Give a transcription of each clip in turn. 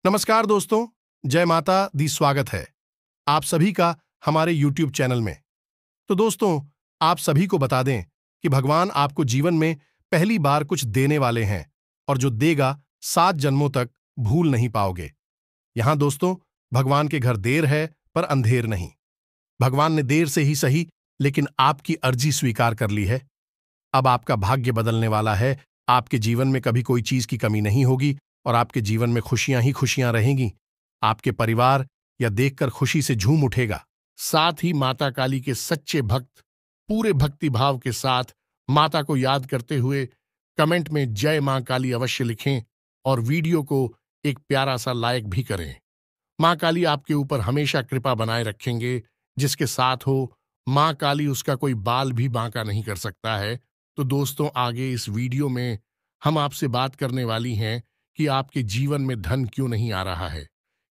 नमस्कार दोस्तों, जय माता दी। स्वागत है आप सभी का हमारे YouTube चैनल में। तो दोस्तों, आप सभी को बता दें कि भगवान आपको जीवन में पहली बार कुछ देने वाले हैं और जो देगा 7 जन्मों तक भूल नहीं पाओगे। यहां दोस्तों, भगवान के घर देर है पर अंधेर नहीं। भगवान ने देर से ही सही, लेकिन आपकी अर्जी स्वीकार कर ली है। अब आपका भाग्य बदलने वाला है। आपके जीवन में कभी कोई चीज की कमी नहीं होगी और आपके जीवन में खुशियां ही खुशियां रहेंगी। आपके परिवार या देखकर खुशी से झूम उठेगा। साथ ही माता काली के सच्चे भक्त पूरे भक्ति भाव के साथ माता को याद करते हुए कमेंट में जय मां काली अवश्य लिखें और वीडियो को एक प्यारा सा लाइक भी करें। मां काली आपके ऊपर हमेशा कृपा बनाए रखेंगे। जिसके साथ हो मां काली, उसका कोई बाल भी बांका नहीं कर सकता है। तो दोस्तों, आगे इस वीडियो में हम आपसे बात करने वाली हैं कि आपके जीवन में धन क्यों नहीं आ रहा है।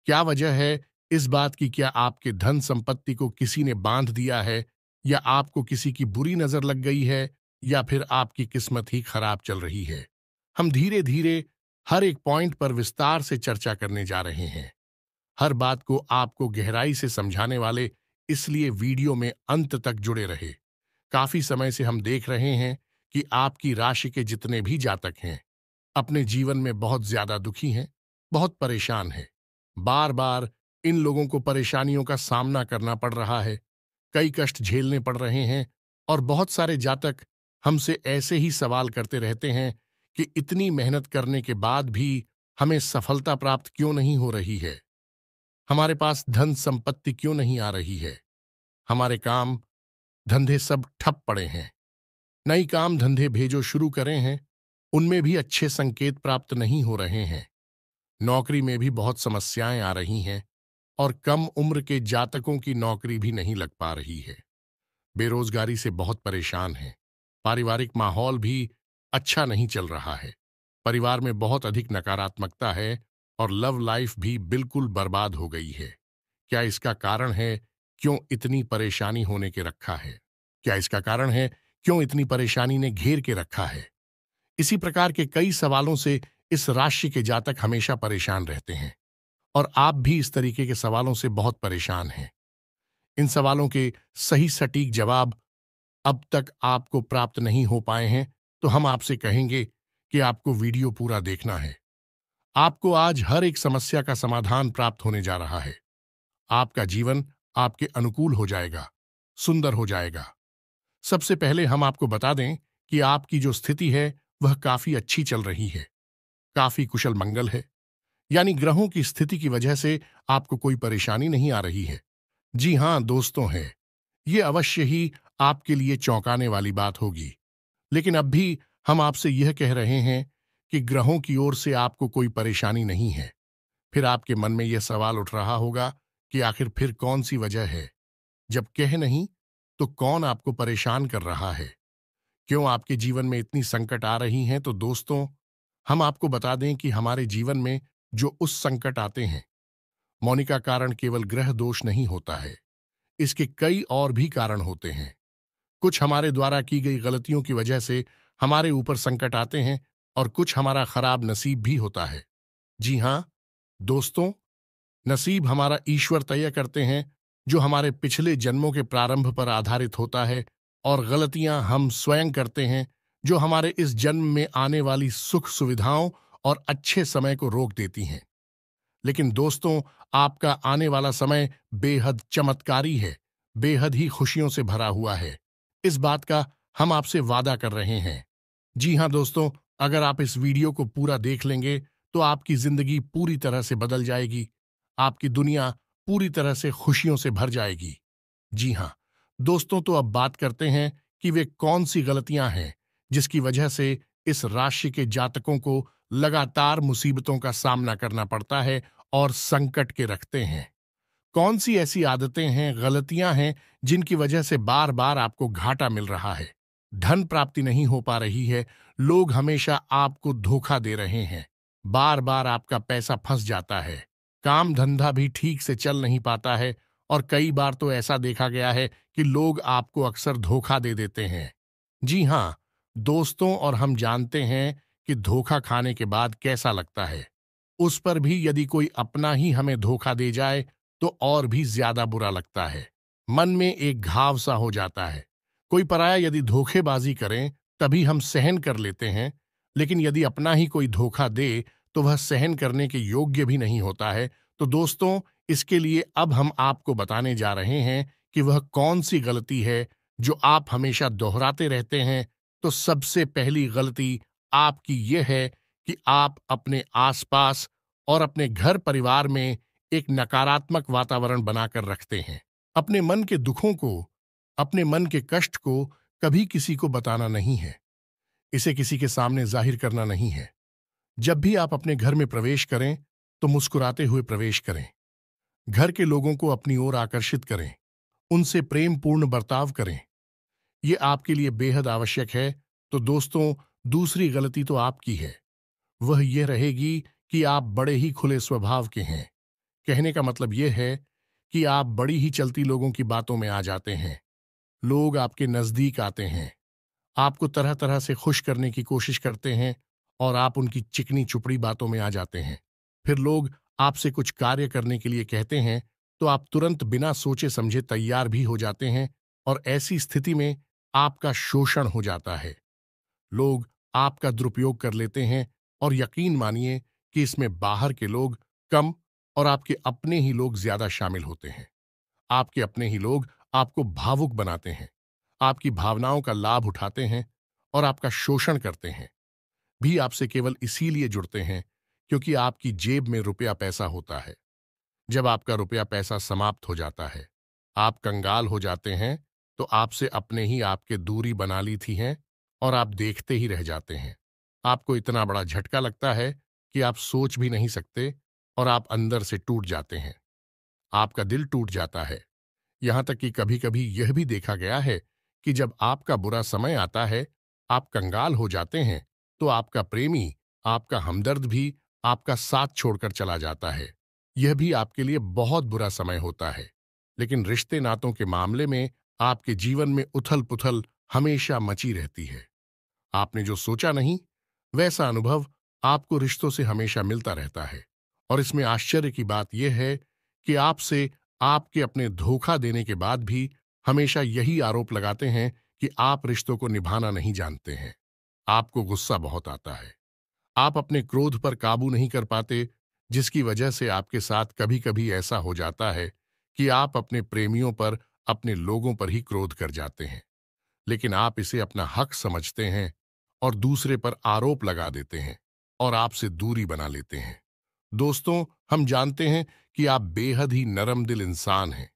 क्या वजह है इस बात की? क्या आपके धन संपत्ति को किसी ने बांध दिया है, या आपको किसी की बुरी नजर लग गई है, या फिर आपकी किस्मत ही खराब चल रही है? हम धीरे धीरे हर एक पॉइंट पर विस्तार से चर्चा करने जा रहे हैं। हर बात को आपको गहराई से समझाने वाले, इसलिए वीडियो में अंत तक जुड़े रहे। काफी समय से हम देख रहे हैं कि आपकी राशि के जितने भी जातक हैं अपने जीवन में बहुत ज्यादा दुखी हैं, बहुत परेशान हैं। बार बार इन लोगों को परेशानियों का सामना करना पड़ रहा है, कई कष्ट झेलने पड़ रहे हैं। और बहुत सारे जातक हमसे ऐसे ही सवाल करते रहते हैं कि इतनी मेहनत करने के बाद भी हमें सफलता प्राप्त क्यों नहीं हो रही है, हमारे पास धन संपत्ति क्यों नहीं आ रही है, हमारे काम धंधे सब ठप पड़े हैं। नई काम धंधे भेजो शुरू करें हैं, उनमें भी अच्छे संकेत प्राप्त नहीं हो रहे हैं। नौकरी में भी बहुत समस्याएं आ रही हैं और कम उम्र के जातकों की नौकरी भी नहीं लग पा रही है। बेरोजगारी से बहुत परेशान हैं। पारिवारिक माहौल भी अच्छा नहीं चल रहा है। परिवार में बहुत अधिक नकारात्मकता है और लव लाइफ भी बिल्कुल बर्बाद हो गई है। क्या इसका कारण है क्यों इतनी परेशानी होने के रखा है? क्या इसका कारण है क्यों इतनी परेशानी ने घेर के रखा है? इसी प्रकार के कई सवालों से इस राशि के जातक हमेशा परेशान रहते हैं और आप भी इस तरीके के सवालों से बहुत परेशान हैं। इन सवालों के सही सटीक जवाब अब तक आपको प्राप्त नहीं हो पाए हैं, तो हम आपसे कहेंगे कि आपको वीडियो पूरा देखना है। आपको आज हर एक समस्या का समाधान प्राप्त होने जा रहा है। आपका जीवन आपके अनुकूल हो जाएगा, सुंदर हो जाएगा। सबसे पहले हम आपको बता दें कि आपकी जो स्थिति है वह काफी अच्छी चल रही है, काफी कुशल मंगल है। यानी ग्रहों की स्थिति की वजह से आपको कोई परेशानी नहीं आ रही है। जी हां दोस्तों, है ये अवश्य ही आपके लिए चौंकाने वाली बात होगी। लेकिन अब भी हम आपसे यह कह रहे हैं कि ग्रहों की ओर से आपको कोई परेशानी नहीं है। फिर आपके मन में यह सवाल उठ रहा होगा कि आखिर फिर कौन सी वजह है? जब कह नहीं तो कौन आपको परेशान कर रहा है? क्यों आपके जीवन में इतनी संकट आ रही हैं? तो दोस्तों, हम आपको बता दें कि हमारे जीवन में जो उस संकट आते हैं, मौनी का कारण केवल ग्रह दोष नहीं होता है। इसके कई और भी कारण होते हैं। कुछ हमारे द्वारा की गई गलतियों की वजह से हमारे ऊपर संकट आते हैं और कुछ हमारा खराब नसीब भी होता है। जी हां दोस्तों, नसीब हमारा ईश्वर तय करते हैं, जो हमारे पिछले जन्मों के प्रारंभ पर आधारित होता है, और गलतियां हम स्वयं करते हैं, जो हमारे इस जन्म में आने वाली सुख सुविधाओं और अच्छे समय को रोक देती हैं। लेकिन दोस्तों, आपका आने वाला समय बेहद चमत्कारी है, बेहद ही खुशियों से भरा हुआ है। इस बात का हम आपसे वादा कर रहे हैं। जी हां दोस्तों, अगर आप इस वीडियो को पूरा देख लेंगे तो आपकी जिंदगी पूरी तरह से बदल जाएगी। आपकी दुनिया पूरी तरह से खुशियों से भर जाएगी। जी हां दोस्तों, तो अब बात करते हैं कि वे कौन सी गलतियां हैं जिसकी वजह से इस राशि के जातकों को लगातार मुसीबतों का सामना करना पड़ता है और संकट के रखते हैं। कौन सी ऐसी आदतें हैं, गलतियां हैं, जिनकी वजह से बार बार आपको घाटा मिल रहा है, धन प्राप्ति नहीं हो पा रही है, लोग हमेशा आपको धोखा दे रहे हैं, बार बार आपका पैसा फंस जाता है, काम धंधा भी ठीक से चल नहीं पाता है, और कई बार तो ऐसा देखा गया है कि लोग आपको अक्सर धोखा दे देते हैं। जी हां दोस्तों, और हम जानते हैं कि धोखा खाने के बाद कैसा लगता है। उस पर भी यदि कोई अपना ही हमें धोखा दे जाए तो और भी ज्यादा बुरा लगता है। मन में एक घाव सा हो जाता है। कोई पराया यदि धोखेबाजी करें तभी हम सहन कर लेते हैं, लेकिन यदि अपना ही कोई धोखा दे तो वह सहन करने के योग्य भी नहीं होता है। तो दोस्तों, इसके लिए अब हम आपको बताने जा रहे हैं कि वह कौन सी गलती है जो आप हमेशा दोहराते रहते हैं। तो सबसे पहली गलती आपकी यह है कि आप अपने आसपास और अपने घर परिवार में एक नकारात्मक वातावरण बनाकर रखते हैं। अपने मन के दुखों को, अपने मन के कष्ट को कभी किसी को बताना नहीं है। इसे किसी के सामने जाहिर करना नहीं है। जब भी आप अपने घर में प्रवेश करें तो मुस्कुराते हुए प्रवेश करें। घर के लोगों को अपनी ओर आकर्षित करें। उनसे प्रेम पूर्ण बर्ताव करें। ये आपके लिए बेहद आवश्यक है। तो दोस्तों, दूसरी गलती तो आपकी है। वह यह रहेगी कि आप बड़े ही खुले स्वभाव के हैं। कहने का मतलब यह है कि आप बड़ी ही चलती लोगों की बातों में आ जाते हैं। लोग आपके नजदीक आते हैं, आपको तरह तरह से खुश करने की कोशिश करते हैं और आप उनकी चिकनी चुपड़ी बातों में आ जाते हैं। फिर लोग आपसे कुछ कार्य करने के लिए कहते हैं तो आप तुरंत बिना सोचे समझे तैयार भी हो जाते हैं और ऐसी स्थिति में आपका शोषण हो जाता है। लोग आपका दुरुपयोग कर लेते हैं और यकीन मानिए कि इसमें बाहर के लोग कम और आपके अपने ही लोग ज्यादा शामिल होते हैं। आपके अपने ही लोग आपको भावुक बनाते हैं, आपकी भावनाओं का लाभ उठाते हैं और आपका शोषण करते हैं। भी आपसे केवल इसीलिए जुड़ते हैं क्योंकि आपकी जेब में रुपया पैसा होता है। जब आपका रुपया पैसा समाप्त हो जाता है, आप कंगाल हो जाते हैं, तो आपसे अपने ही आपके दूरी बना ली थी हैं और आप देखते ही रह जाते हैं। आपको इतना बड़ा झटका लगता है कि आप सोच भी नहीं सकते और आप अंदर से टूट जाते हैं। आपका दिल टूट जाता है। यहां तक कि कभी कभी यह भी देखा गया है कि जब आपका बुरा समय आता है, आप कंगाल हो जाते हैं, तो आपका प्रेमी, आपका हमदर्द भी आपका साथ छोड़कर चला जाता है। यह भी आपके लिए बहुत बुरा समय होता है। लेकिन रिश्ते नातों के मामले में आपके जीवन में उथल पुथल हमेशा मची रहती है। आपने जो सोचा नहीं, वैसा अनुभव आपको रिश्तों से हमेशा मिलता रहता है। और इसमें आश्चर्य की बात यह है कि आपसे आपके अपने धोखा देने के बाद भी हमेशा यही आरोप लगाते हैं कि आप रिश्तों को निभाना नहीं जानते हैं। आपको गुस्सा बहुत आता है। आप अपने क्रोध पर काबू नहीं कर पाते, जिसकी वजह से आपके साथ कभी कभी ऐसा हो जाता है कि आप अपने प्रेमियों पर, अपने लोगों पर ही क्रोध कर जाते हैं। लेकिन आप इसे अपना हक समझते हैं और दूसरे पर आरोप लगा देते हैं और आपसे दूरी बना लेते हैं। दोस्तों, हम जानते हैं कि आप बेहद ही नरम दिल इंसान हैं।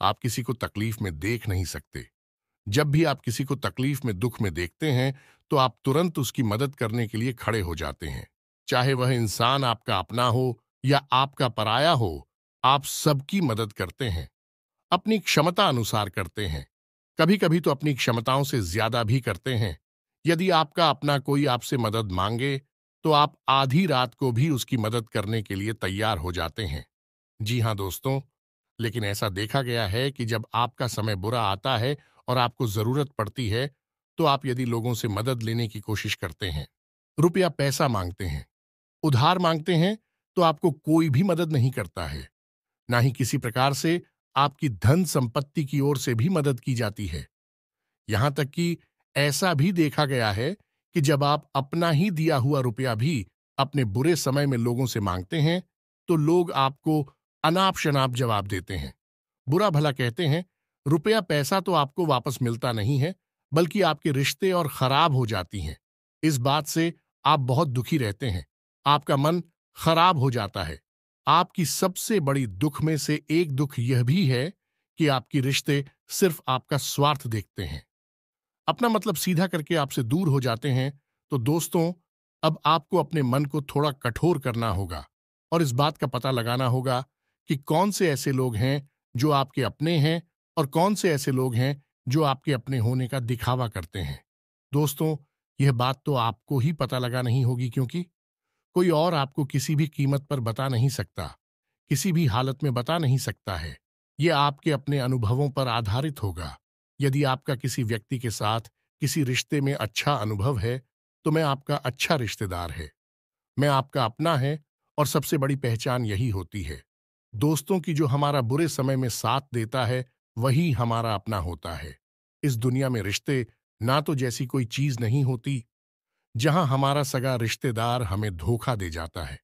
आप किसी को तकलीफ में देख नहीं सकते। जब भी आप किसी को तकलीफ में, दुख में देखते हैं, तो आप तुरंत उसकी मदद करने के लिए खड़े हो जाते हैं। चाहे वह इंसान आपका अपना हो या आपका पराया हो, आप सबकी मदद करते हैं। अपनी क्षमता अनुसार करते हैं। कभी कभी तो अपनी क्षमताओं से ज्यादा भी करते हैं। यदि आपका अपना कोई आपसे मदद मांगे तो आप आधी रात को भी उसकी मदद करने के लिए तैयार हो जाते हैं। जी हां दोस्तों, लेकिन ऐसा देखा गया है कि जब आपका समय बुरा आता है और आपको जरूरत पड़ती है, तो आप यदि लोगों से मदद लेने की कोशिश करते हैं, रुपया पैसा मांगते हैं, उधार मांगते हैं, तो आपको कोई भी मदद नहीं करता है। ना ही किसी प्रकार से आपकी धन संपत्ति की ओर से भी मदद की जाती है। यहां तक कि ऐसा भी देखा गया है कि जब आप अपना ही दिया हुआ रुपया भी अपने बुरे समय में लोगों से मांगते हैं, तो लोग आपको अनाप शनाप जवाब देते हैं, बुरा भला कहते हैं। रुपया पैसा तो आपको वापस मिलता नहीं है, बल्कि आपके रिश्ते और खराब हो जाती हैं। इस बात से आप बहुत दुखी रहते हैं। आपका मन खराब हो जाता है। आपकी सबसे बड़ी दुख में से एक दुख यह भी है कि आपके रिश्ते सिर्फ आपका स्वार्थ देखते हैं, अपना मतलब सीधा करके आपसे दूर हो जाते हैं। तो दोस्तों, अब आपको अपने मन को थोड़ा कठोर करना होगा और इस बात का पता लगाना होगा कि कौन से ऐसे लोग हैं जो आपके अपने हैं और कौन से ऐसे लोग हैं जो आपके अपने होने का दिखावा करते हैं। दोस्तों, यह बात तो आपको ही पता लगा नहीं होगी, क्योंकि कोई और आपको किसी भी कीमत पर बता नहीं सकता, किसी भी हालत में बता नहीं सकता है। यह आपके अपने अनुभवों पर आधारित होगा। यदि आपका किसी व्यक्ति के साथ किसी रिश्ते में अच्छा अनुभव है, तो मैं आपका अच्छा रिश्तेदार है, मैं आपका अपना है और सबसे बड़ी पहचान यही होती है। दोस्तों की जो हमारा बुरे समय में साथ देता है, वही हमारा अपना होता है। इस दुनिया में रिश्ते ना तो जैसी कोई चीज नहीं होती। जहां हमारा सगा रिश्तेदार हमें धोखा दे जाता है,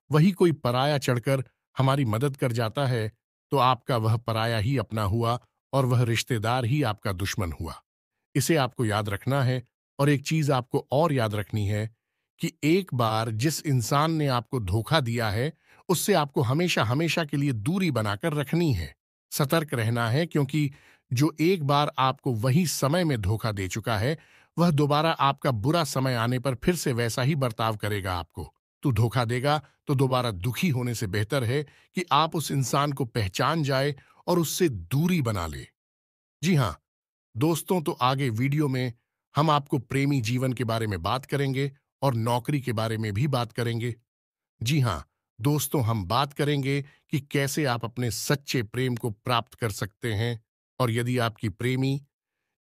वही कोई पराया चढ़कर हमारी मदद कर जाता है, तो आपका वह पराया ही अपना हुआ और वह रिश्तेदार ही आपका दुश्मन हुआ। इसे आपको याद रखना है। और एक चीज आपको और याद रखनी है कि एक बार जिस इंसान ने आपको धोखा दिया है, उससे आपको हमेशा हमेशा के लिए दूरी बनाकर रखनी है। सतर्क रहना है, क्योंकि जो एक बार आपको वही समय में धोखा दे चुका है, वह दोबारा आपका बुरा समय आने पर फिर से वैसा ही बर्ताव करेगा आपको। तू धोखा देगा तो दोबारा दुखी होने से बेहतर है कि आप उस इंसान को पहचान जाए और उससे दूरी बना ले। जी हाँ दोस्तों, तो आगे वीडियो में हम आपको प्रेमी जीवन के बारे में बात करेंगे और नौकरी के बारे में भी बात करेंगे। जी हाँ दोस्तों, हम बात करेंगे कि कैसे आप अपने सच्चे प्रेम को प्राप्त कर सकते हैं। और यदि आपकी प्रेमी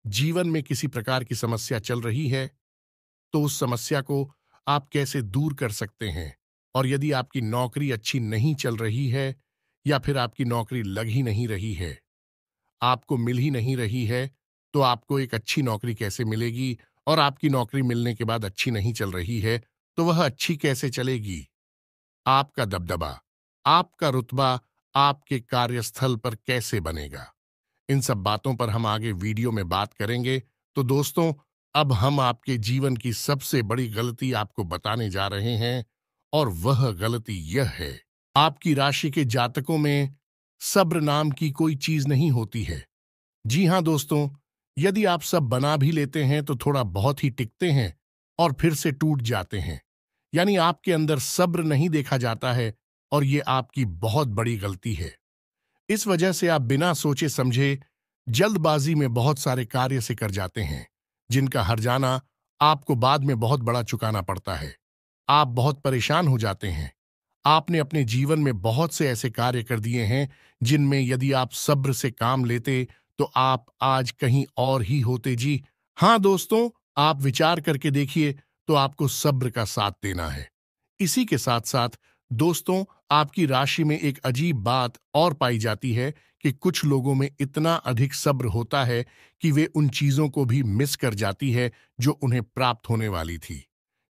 जीवन में किसी प्रकार की समस्या चल रही है, तो उस समस्या को आप कैसे दूर कर सकते हैं। और यदि आपकी नौकरी अच्छी नहीं चल रही है, या फिर आपकी नौकरी लग ही नहीं रही है, आपको मिल ही नहीं रही है, तो आपको एक अच्छी नौकरी कैसे मिलेगी। और आपकी नौकरी मिलने के बाद अच्छी नहीं चल रही है, तो वह अच्छी कैसे चलेगी। आपका दबदबा, आपका रुतबा आपके कार्यस्थल पर कैसे बनेगा। इन सब बातों पर हम आगे वीडियो में बात करेंगे। तो दोस्तों, अब हम आपके जीवन की सबसे बड़ी गलती आपको बताने जा रहे हैं। और वह गलती यह है, आपकी राशि के जातकों में सब्र नाम की कोई चीज नहीं होती है। जी हां दोस्तों, यदि आप सब बना भी लेते हैं तो थोड़ा बहुत ही टिकते हैं और फिर से टूट जाते हैं। यानी आपके अंदर सब्र नहीं देखा जाता है, और ये आपकी बहुत बड़ी गलती है। इस वजह से आप बिना सोचे समझे जल्दबाजी में बहुत सारे कार्य से कर जाते हैं, जिनका हर्जाना आपको बाद में बहुत बड़ा चुकाना पड़ता है। आप बहुत परेशान हो जाते हैं। आपने अपने जीवन में बहुत से ऐसे कार्य कर दिए हैं, जिनमें यदि आप सब्र से काम लेते तो आप आज कहीं और ही होते। जी हाँ दोस्तों, आप विचार करके देखिए, तो आपको सब्र का साथ देना है। इसी के साथ साथ दोस्तों, आपकी राशि में एक अजीब बात और पाई जाती है कि कुछ लोगों में इतना अधिक सब्र होता है कि वे उन चीजों को भी मिस कर जाती है जो उन्हें प्राप्त होने वाली थी।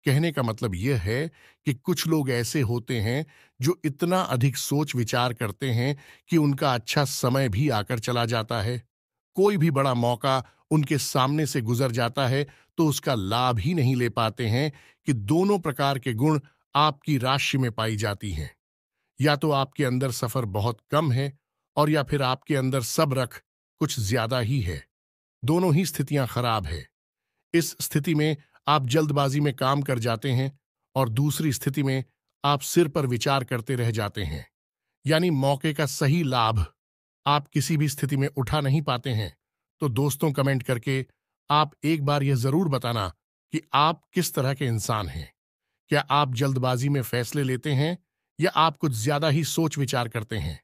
कहने का मतलब यह है कि कुछ लोग ऐसे होते हैं जो इतना अधिक सोच विचार करते हैं कि उनका अच्छा समय भी आकर चला जाता है। कोई भी बड़ा मौका उनके सामने से गुजर जाता है, तो उसका लाभ ही नहीं ले पाते हैं कि दोनों प्रकार के गुण आपकी राशि में पाई जाती हैं। या तो आपके अंदर सफर बहुत कम है, और या फिर आपके अंदर सब्र कुछ ज्यादा ही है। दोनों ही स्थितियां खराब है। इस स्थिति में आप जल्दबाजी में काम कर जाते हैं, और दूसरी स्थिति में आप सिर पर विचार करते रह जाते हैं। यानी मौके का सही लाभ आप किसी भी स्थिति में उठा नहीं पाते हैं। तो दोस्तों, कमेंट करके आप एक बार यह जरूर बताना कि आप किस तरह के इंसान हैं। क्या आप जल्दबाजी में फैसले लेते हैं, या आप कुछ ज्यादा ही सोच विचार करते हैं।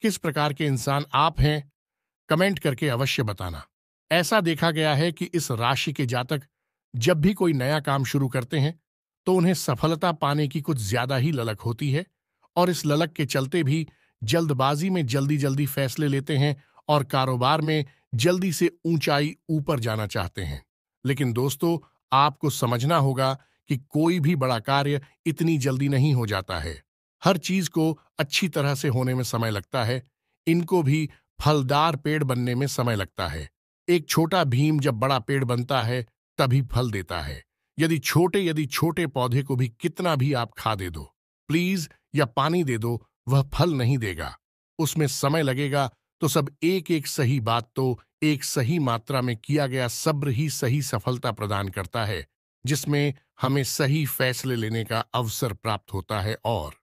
किस प्रकार के इंसान आप हैं, कमेंट करके अवश्य बताना। ऐसा देखा गया है कि इस राशि के जातक जब भी कोई नया काम शुरू करते हैं, तो उन्हें सफलता पाने की कुछ ज्यादा ही ललक होती है, और इस ललक के चलते भी जल्दबाजी में जल्दी जल्दी फैसले लेते हैं और कारोबार में जल्दी से ऊंचाई ऊपर जाना चाहते हैं। लेकिन दोस्तों, आपको समझना होगा कि कोई भी बड़ा कार्य इतनी जल्दी नहीं हो जाता है। हर चीज को अच्छी तरह से होने में समय लगता है। इनको भी फलदार पेड़ बनने में समय लगता है। एक छोटा भीम जब बड़ा पेड़ बनता है, तभी फल देता है। यदि छोटे पौधे को भी कितना भी आप खा दे दो, प्लीज, या पानी दे दो, वह फल नहीं देगा। उसमें समय लगेगा। तो सब एक एक सही बात, तो एक सही मात्रा में किया गया सब्र ही सही सफलता प्रदान करता है, जिसमें हमें सही फैसले लेने का अवसर प्राप्त होता है। और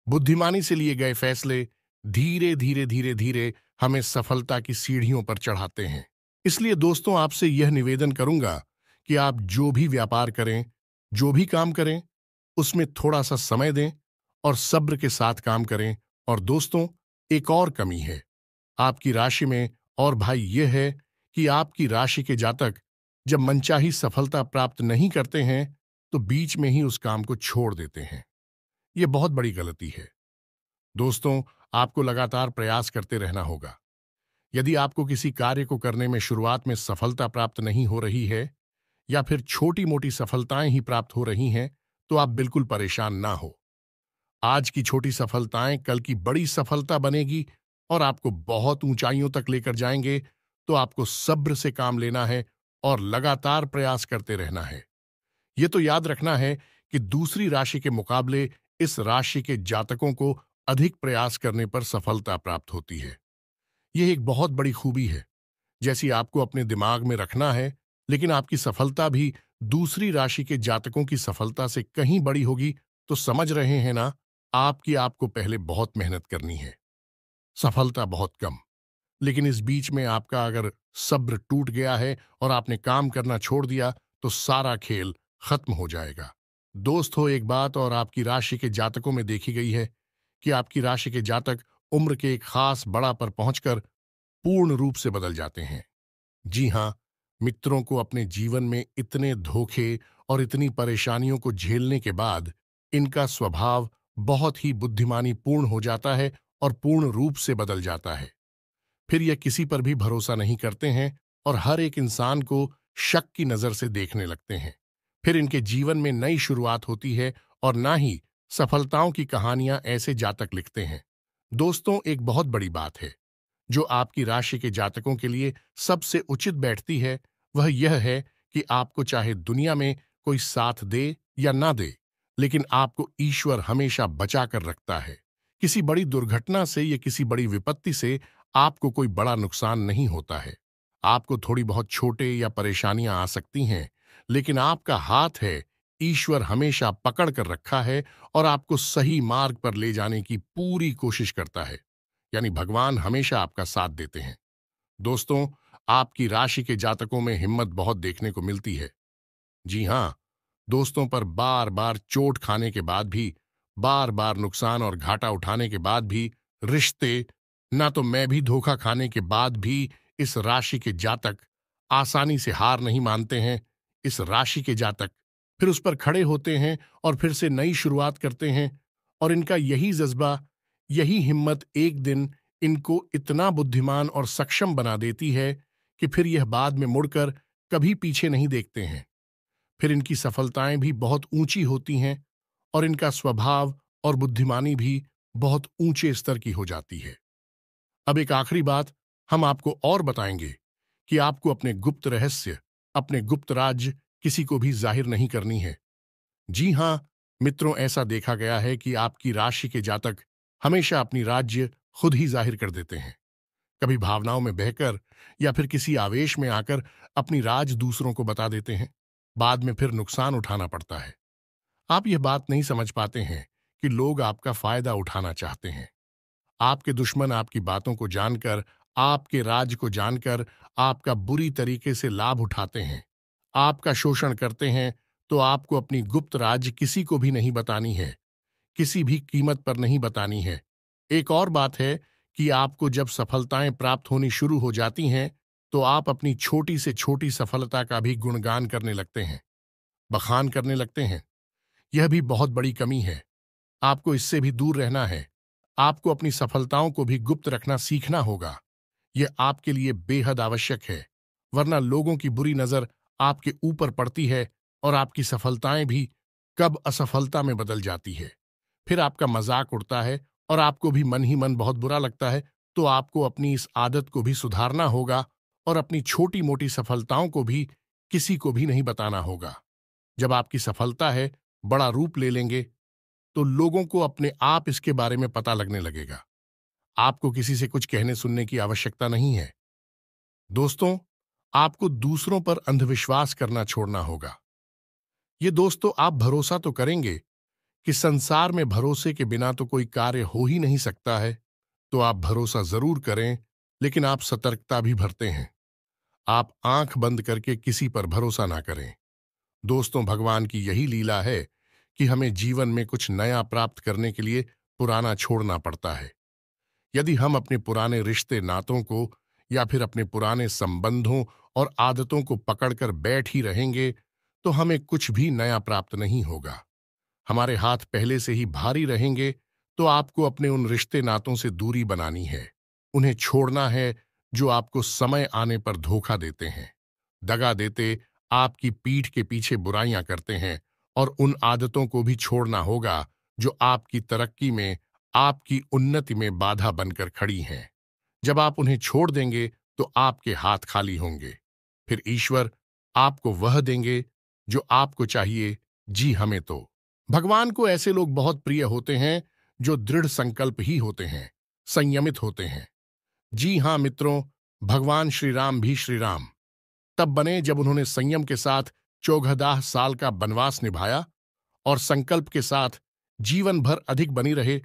बुद्धिमानी से लिए गए फैसले धीरे धीरे धीरे धीरे हमें सफलता की सीढ़ियों पर चढ़ाते हैं। इसलिए दोस्तों, आपसे यह निवेदन करूंगा कि आप जो भी व्यापार करें, जो भी काम करें, उसमें थोड़ा सा समय दें और सब्र के साथ काम करें। और दोस्तों, एक और कमी है आपकी राशि में, और भाई यह है कि आपकी राशि के जातक जब मनचाही सफलता प्राप्त नहीं करते हैं, तो बीच में ही उस काम को छोड़ देते हैं। ये बहुत बड़ी गलती है। दोस्तों, आपको लगातार प्रयास करते रहना होगा। यदि आपको किसी कार्य को करने में शुरुआत में सफलता प्राप्त नहीं हो रही है या फिर छोटी मोटी सफलताएं ही प्राप्त हो रही हैं, तो आप बिल्कुल परेशान ना हो। आज की छोटी सफलताएं कल की बड़ी सफलता बनेगी और आपको बहुत ऊंचाइयों तक लेकर जाएंगे। तो आपको सब्र से काम लेना है और लगातार प्रयास करते रहना है। यह तो याद रखना है कि दूसरी राशि के मुकाबले इस राशि के जातकों को अधिक प्रयास करने पर सफलता प्राप्त होती है। यह एक बहुत बड़ी खूबी है, जैसी आपको अपने दिमाग में रखना है। लेकिन आपकी सफलता भी दूसरी राशि के जातकों की सफलता से कहीं बड़ी होगी। तो समझ रहे हैं ना, आपको पहले बहुत मेहनत करनी है, सफलता बहुत कम। लेकिन इस बीच में आपका अगर सब्र टूट गया है और आपने काम करना छोड़ दिया, तो सारा खेल खत्म हो जाएगा। दोस्त हो, एक बात और आपकी राशि के जातकों में देखी गई है कि आपकी राशि के जातक उम्र के एक खास बड़ा पर पहुंचकर पूर्ण रूप से बदल जाते हैं। जी हां, मित्रों को अपने जीवन में इतने धोखे और इतनी परेशानियों को झेलने के बाद इनका स्वभाव बहुत ही बुद्धिमानी पूर्ण हो जाता है और पूर्ण रूप से बदल जाता है। फिर यह किसी पर भी भरोसा नहीं करते हैं और हर एक इंसान को शक की नजर से देखने लगते हैं। फिर इनके जीवन में नई शुरुआत होती है और ना ही सफलताओं की कहानियां ऐसे जातक लिखते हैं। दोस्तों, एक बहुत बड़ी बात है जो आपकी राशि के जातकों के लिए सबसे उचित बैठती है, वह यह है कि आपको चाहे दुनिया में कोई साथ दे या ना दे, लेकिन आपको ईश्वर हमेशा बचा कर रखता है। किसी बड़ी दुर्घटना से या किसी बड़ी विपत्ति से आपको कोई बड़ा नुकसान नहीं होता है। आपको थोड़ी बहुत छोटे या परेशानियां आ सकती हैं, लेकिन आपका हाथ है, ईश्वर हमेशा पकड़ कर रखा है और आपको सही मार्ग पर ले जाने की पूरी कोशिश करता है। यानी भगवान हमेशा आपका साथ देते हैं। दोस्तों, आपकी राशि के जातकों में हिम्मत बहुत देखने को मिलती है। जी हां, दोस्तों पर बार बार चोट खाने के बाद भी, बार बार नुकसान और घाटा उठाने के बाद भी, रिश्ते ना तो मैं भी धोखा खाने के बाद भी इस राशि के जातक आसानी से हार नहीं मानते हैं। इस राशि के जातक फिर उस पर खड़े होते हैं और फिर से नई शुरुआत करते हैं। और इनका यही जज्बा, यही हिम्मत एक दिन इनको इतना बुद्धिमान और सक्षम बना देती है कि फिर यह बाद में मुड़कर कभी पीछे नहीं देखते हैं। फिर इनकी सफलताएं भी बहुत ऊंची होती हैं और इनका स्वभाव और बुद्धिमानी भी बहुत ऊंचे स्तर की हो जाती है। अब एक आखिरी बात हम आपको और बताएंगे कि आपको अपने गुप्त रहस्य, अपने गुप्त राज किसी को भी जाहिर नहीं करनी है। जी हां मित्रों, ऐसा देखा गया है कि आपकी राशि के जातक हमेशा अपनी राज्य खुद ही जाहिर कर देते हैं। कभी भावनाओं में बहकर या फिर किसी आवेश में आकर अपनी राज दूसरों को बता देते हैं। बाद में फिर नुकसान उठाना पड़ता है। आप यह बात नहीं समझ पाते हैं कि लोग आपका फायदा उठाना चाहते हैं। आपके दुश्मन आपकी बातों को जानकर, आपके राज को जानकर आपका बुरी तरीके से लाभ उठाते हैं, आपका शोषण करते हैं। तो आपको अपनी गुप्त राज किसी को भी नहीं बतानी है, किसी भी कीमत पर नहीं बतानी है। एक और बात है कि आपको जब सफलताएं प्राप्त होनी शुरू हो जाती हैं, तो आप अपनी छोटी से छोटी सफलता का भी गुणगान करने लगते हैं, बखान करने लगते हैं। यह भी बहुत बड़ी कमी है। आपको इससे भी दूर रहना है। आपको अपनी सफलताओं को भी गुप्त रखना सीखना होगा। यह आपके लिए बेहद आवश्यक है, वरना लोगों की बुरी नजर आपके ऊपर पड़ती है और आपकी सफलताएं भी कब असफलता में बदल जाती है। फिर आपका मजाक उड़ता है और आपको भी मन ही मन बहुत बुरा लगता है। तो आपको अपनी इस आदत को भी सुधारना होगा और अपनी छोटी मोटी सफलताओं को भी किसी को भी नहीं बताना होगा। जब आपकी सफलता है बड़ा रूप ले लेंगे, तो लोगों को अपने आप इसके बारे में पता लगने लगेगा। आपको किसी से कुछ कहने सुनने की आवश्यकता नहीं है। दोस्तों, आपको दूसरों पर अंधविश्वास करना छोड़ना होगा। ये दोस्तों, आप भरोसा तो करेंगे कि संसार में भरोसे के बिना तो कोई कार्य हो ही नहीं सकता है। तो आप भरोसा जरूर करें, लेकिन आप सतर्कता भी भरते हैं। आप आंख बंद करके किसी पर भरोसा ना करें। दोस्तों, भगवान की यही लीला है कि हमें जीवन में कुछ नया प्राप्त करने के लिए पुराना छोड़ना पड़ता है। यदि हम अपने पुराने रिश्ते नातों को या फिर अपने पुराने संबंधों और आदतों को पकड़कर बैठ ही रहेंगे, तो हमें कुछ भी नया प्राप्त नहीं होगा। हमारे हाथ पहले से ही भारी रहेंगे तो आपको अपने उन रिश्ते नातों से दूरी बनानी है। उन्हें छोड़ना है जो आपको समय आने पर धोखा देते हैं, दगा देते, आपकी पीठ के पीछे बुराइयां करते हैं। और उन आदतों को भी छोड़ना होगा जो आपकी तरक्की में, आपकी उन्नति में बाधा बनकर खड़ी हैं। जब आप उन्हें छोड़ देंगे तो आपके हाथ खाली होंगे। फिर ईश्वर आपको वह देंगे जो आपको चाहिए। जी हमें तो भगवान को ऐसे लोग बहुत प्रिय होते हैं जो दृढ़ संकल्प ही होते हैं, संयमित होते हैं। जी हां मित्रों, भगवान श्री राम भी श्री राम तब बने जब उन्होंने संयम के साथ 14 साल का वनवास निभाया और संकल्प के साथ जीवन भर अधिक बनी रहे।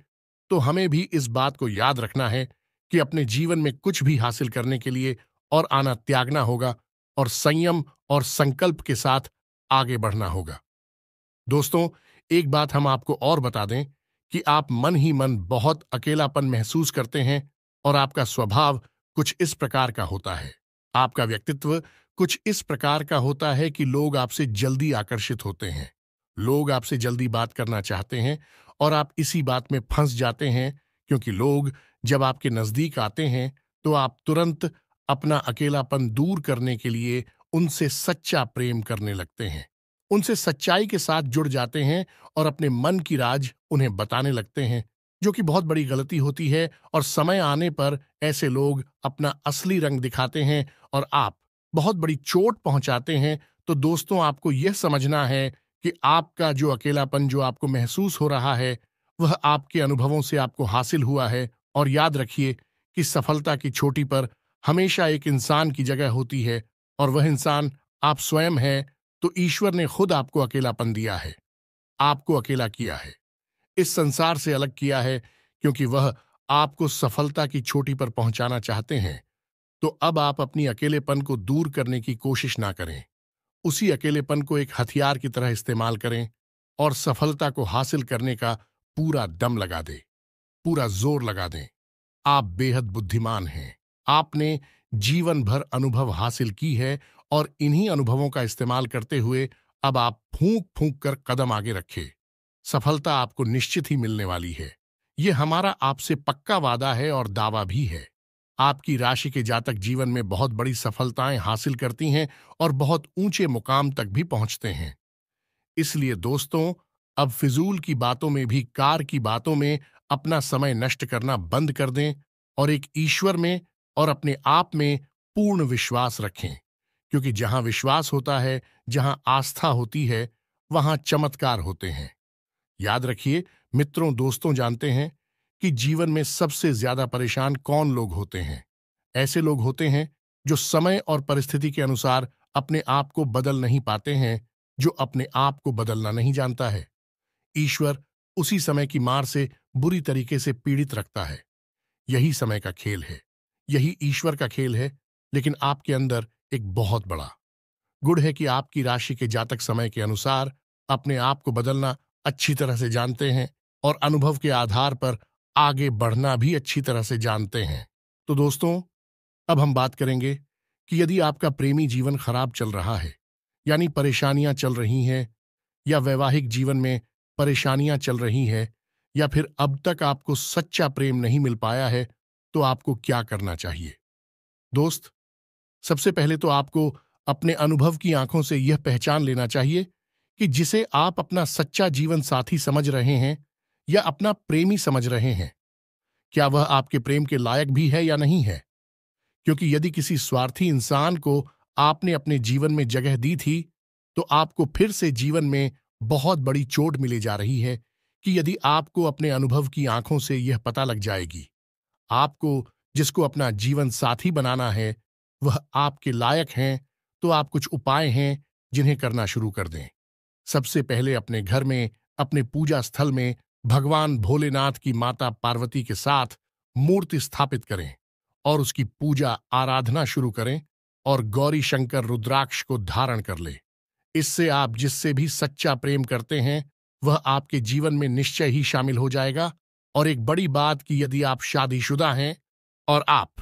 तो हमें भी इस बात को याद रखना है कि अपने जीवन में कुछ भी हासिल करने के लिए और आना त्यागना होगा और संयम और संकल्प के साथ आगे बढ़ना होगा। दोस्तों, एक बात हम आपको और बता दें कि आप मन ही मन बहुत अकेलापन महसूस करते हैं और आपका स्वभाव कुछ इस प्रकार का होता है। आपका व्यक्तित्व कुछ इस प्रकार का होता है कि लोग आपसे जल्दी आकर्षित होते हैं। लोग आपसे जल्दी बात करना चाहते हैं और आप इसी बात में फंस जाते हैं, क्योंकि लोग जब आपके नजदीक आते हैं तो आप तुरंत अपना अकेलापन दूर करने के लिए उनसे सच्चा प्रेम करने लगते हैं, उनसे सच्चाई के साथ जुड़ जाते हैं और अपने मन की राज उन्हें बताने लगते हैं, जो कि बहुत बड़ी गलती होती है। और समय आने पर ऐसे लोग अपना असली रंग दिखाते हैं और आप बहुत बड़ी चोट पहुंचाते हैं। तो दोस्तों, आपको यह समझना है कि आपका जो अकेलापन जो आपको महसूस हो रहा है वह आपके अनुभवों से आपको हासिल हुआ है। और याद रखिए कि सफलता की चोटी पर हमेशा एक इंसान की जगह होती है और वह इंसान आप स्वयं हैं। तो ईश्वर ने खुद आपको अकेलापन दिया है, आपको अकेला किया है, इस संसार से अलग किया है, क्योंकि वह आपको सफलता की चोटी पर पहुंचाना चाहते हैं। तो अब आप अपनी अकेलेपन को दूर करने की कोशिश ना करें, उसी अकेलेपन को एक हथियार की तरह इस्तेमाल करें और सफलता को हासिल करने का पूरा दम लगा दें, पूरा जोर लगा दें। आप बेहद बुद्धिमान हैं। आपने जीवन भर अनुभव हासिल की है और इन्हीं अनुभवों का इस्तेमाल करते हुए अब आप फूंक फूंक कर कदम आगे रखें। सफलता आपको निश्चित ही मिलने वाली है। यह हमारा आपसे पक्का वादा है और दावा भी है। आपकी राशि के जातक जीवन में बहुत बड़ी सफलताएं हासिल करती हैं और बहुत ऊंचे मुकाम तक भी पहुंचते हैं। इसलिए दोस्तों, अब फिजूल की बातों में भी, कार की बातों में अपना समय नष्ट करना बंद कर दें और एक ईश्वर में और अपने आप में पूर्ण विश्वास रखें, क्योंकि जहां विश्वास होता है, जहां आस्था होती है, वहां चमत्कार होते हैं। याद रखिए मित्रों, दोस्तों, जानते हैं कि जीवन में सबसे ज्यादा परेशान कौन लोग होते हैं? ऐसे लोग होते हैं जो समय और परिस्थिति के अनुसार अपने आप को बदल नहीं पाते हैं, जो अपने आप को बदलना नहीं जानता है। ईश्वर उसी समय की मार से बुरी तरीके से पीड़ित रखता है। यही समय का खेल है, यही ईश्वर का खेल है। लेकिन आपके अंदर एक बहुत बड़ा गुण है कि आपकी राशि के जातक समय के अनुसार अपने आप को बदलना अच्छी तरह से जानते हैं और अनुभव के आधार पर आगे बढ़ना भी अच्छी तरह से जानते हैं। तो दोस्तों, अब हम बात करेंगे कि यदि आपका प्रेमी जीवन खराब चल रहा है, यानी परेशानियां चल रही हैं, या वैवाहिक जीवन में परेशानियां चल रही हैं, या फिर अब तक आपको सच्चा प्रेम नहीं मिल पाया है, तो आपको क्या करना चाहिए? दोस्त, सबसे पहले तो आपको अपने अनुभव की आंखों से यह पहचान लेना चाहिए कि जिसे आप अपना सच्चा जीवन साथी समझ रहे हैं या अपना प्रेमी समझ रहे हैं, क्या वह आपके प्रेम के लायक भी है या नहीं है। क्योंकि यदि किसी स्वार्थी इंसान को आपने अपने जीवन में जगह दी थी, तो आपको फिर से जीवन में बहुत बड़ी चोट मिले जा रही है कि यदि आपको अपने अनुभव की आंखों से यह पता लग जाएगी, आपको जिसको अपना जीवन साथी बनाना है वह आपके लायक हैं, तो आप कुछ उपाय हैं जिन्हें करना शुरू कर दें। सबसे पहले अपने घर में, अपने पूजा स्थल में भगवान भोलेनाथ की माता पार्वती के साथ मूर्ति स्थापित करें और उसकी पूजा आराधना शुरू करें और गौरी शंकर रुद्राक्ष को धारण कर ले। इससे आप जिससे भी सच्चा प्रेम करते हैं वह आपके जीवन में निश्चय ही शामिल हो जाएगा। और एक बड़ी बात कि यदि आप शादीशुदा हैं और आप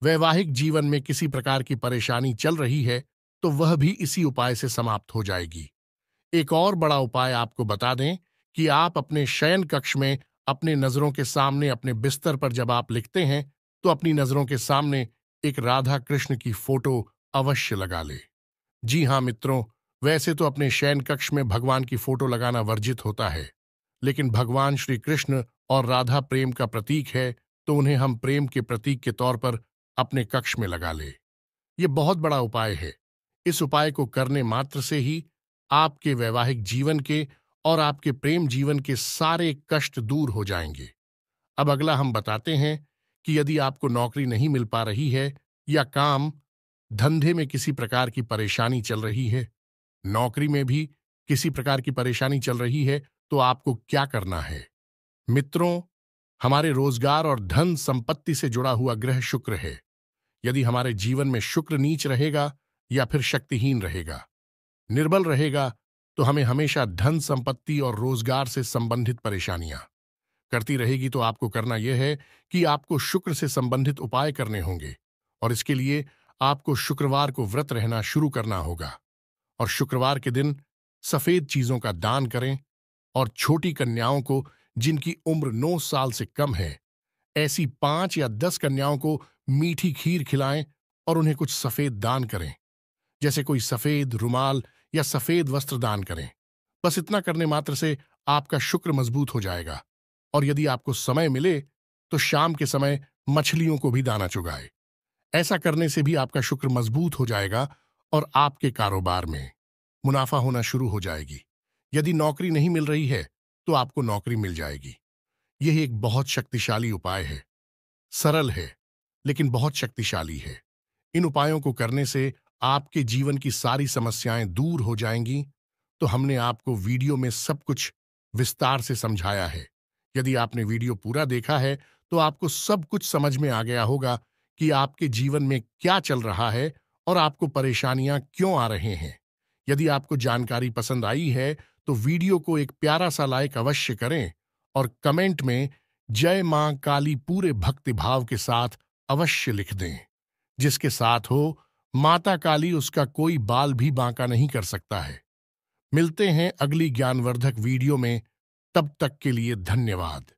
वैवाहिक जीवन में किसी प्रकार की परेशानी चल रही है, तो वह भी इसी उपाय से समाप्त हो जाएगी। एक और बड़ा उपाय आपको बता दें कि आप अपने शयन कक्ष में अपने नजरों के सामने, अपने बिस्तर पर जब आप लिखते हैं तो अपनी नजरों के सामने एक राधा कृष्ण की फोटो अवश्य लगा ले। जी हाँ मित्रों, वैसे तो अपने शयन कक्ष में भगवान की फोटो लगाना वर्जित होता है, लेकिन भगवान श्री कृष्ण और राधा प्रेम का प्रतीक है, तो उन्हें हम प्रेम के प्रतीक के तौर पर अपने कक्ष में लगा ले। ये बहुत बड़ा उपाय है। इस उपाय को करने मात्र से ही आपके वैवाहिक जीवन के और आपके प्रेम जीवन के सारे कष्ट दूर हो जाएंगे। अब अगला हम बताते हैं कि यदि आपको नौकरी नहीं मिल पा रही है या काम धंधे में किसी प्रकार की परेशानी चल रही है, नौकरी में भी किसी प्रकार की परेशानी चल रही है, तो आपको क्या करना है? मित्रों, हमारे रोजगार और धन संपत्ति से जुड़ा हुआ ग्रह शुक्र है। यदि हमारे जीवन में शुक्र नीच रहेगा या फिर शक्तिहीन रहेगा, निर्बल रहेगा, तो हमें हमेशा धन संपत्ति और रोजगार से संबंधित परेशानियां करती रहेगी। तो आपको करना यह है कि आपको शुक्र से संबंधित उपाय करने होंगे, और इसके लिए आपको शुक्रवार को व्रत रहना शुरू करना होगा। और शुक्रवार के दिन सफेद चीजों का दान करें, और छोटी कन्याओं को जिनकी उम्र 9 साल से कम है, ऐसी 5 या 10 कन्याओं को मीठी खीर खिलाएं और उन्हें कुछ सफेद दान करें, जैसे कोई सफेद रुमाल या सफेद वस्त्र दान करें। बस इतना करने मात्र से आपका शुक्र मजबूत हो जाएगा। और यदि आपको समय मिले तो शाम के समय मछलियों को भी दाना चुगाए। ऐसा करने से भी आपका शुक्र मजबूत हो जाएगा और आपके कारोबार में मुनाफा होना शुरू हो जाएगी। यदि नौकरी नहीं मिल रही है तो आपको नौकरी मिल जाएगी। यह एक बहुत शक्तिशाली उपाय है, सरल है लेकिन बहुत शक्तिशाली है। इन उपायों को करने से आपके जीवन की सारी समस्याएं दूर हो जाएंगी। तो हमने आपको वीडियो में सब कुछ विस्तार से समझाया है। यदि आपने वीडियो पूरा देखा है तो आपको सब कुछ समझ में आ गया होगा कि आपके जीवन में क्या चल रहा है और आपको परेशानियां क्यों आ रहे हैं। यदि आपको जानकारी पसंद आई है तो वीडियो को एक प्यारा सा लाइक अवश्य करें, और कमेंट में जय मां काली पूरे भक्ति भाव के साथ अवश्य लिख दें। जिसके साथ हो माता काली, उसका कोई बाल भी बांका नहीं कर सकता है। मिलते हैं अगली ज्ञानवर्धक वीडियो में, तब तक के लिए धन्यवाद।